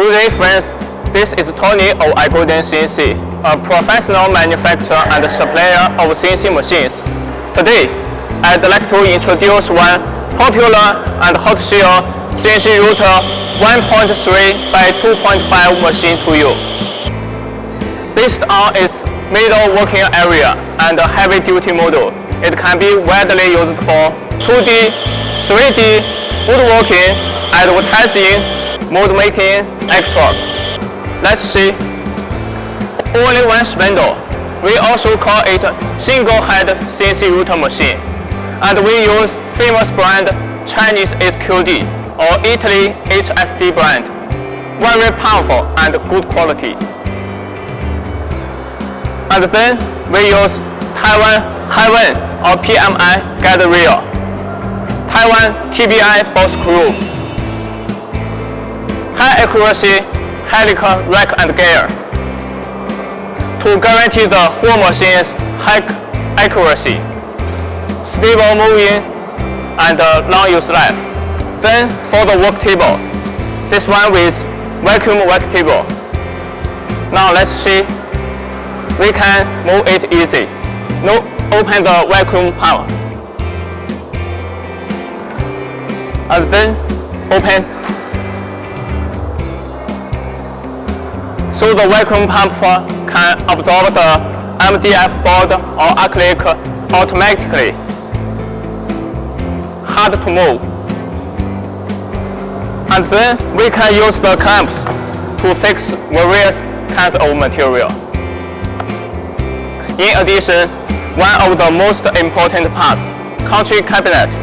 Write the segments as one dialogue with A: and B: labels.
A: Good day friends, this is Tony of IGOLDEN CNC, a professional manufacturer and supplier of CNC machines. Today, I'd like to introduce one popular and hot-to-sell CNC router 1.3 by 2.5 machine to you. Based on its middle working area and a heavy-duty model, it can be widely used for 2D, 3D, woodworking, advertising, mold making, etc. Let's see. Only one spindle. We also call it single-head CNC router machine, and we use famous brand Chinese HQD or Italy HSD brand. Very powerful and good quality. And then we use Taiwan or PMI guide rail, Taiwan TBI boss screw, high accuracy helical rack and gear to guarantee the whole machine's high accuracy, stable moving, and long use life. Then for the work table, this one with vacuum work table. Now let's see. We can move it easy. Now open the vacuum pump. And then open. So the vacuum pump can absorb the MDF board or acrylic automatically. Hard to move. And then we can use the clamps to fix various kinds of material. In addition, one of the most important parts, country cabinet,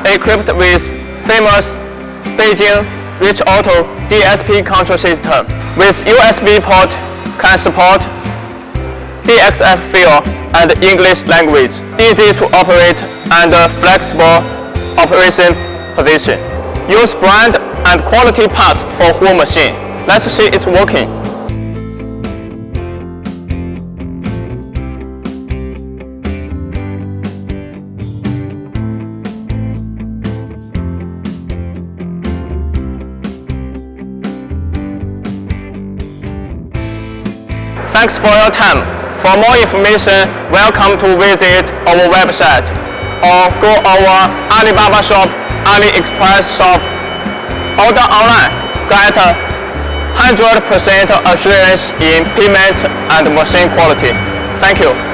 A: equipped with famous Beijing Rich Auto DSP control system with USB port, can support DXF field and English language, easy to operate and flexible operation position. Use brand and quality parts for whole machine. Let's see it working. Thanks for your time. For more information, welcome to visit our website or go our Alibaba shop, AliExpress shop. Order online, get 100% assurance in payment and machine quality. Thank you.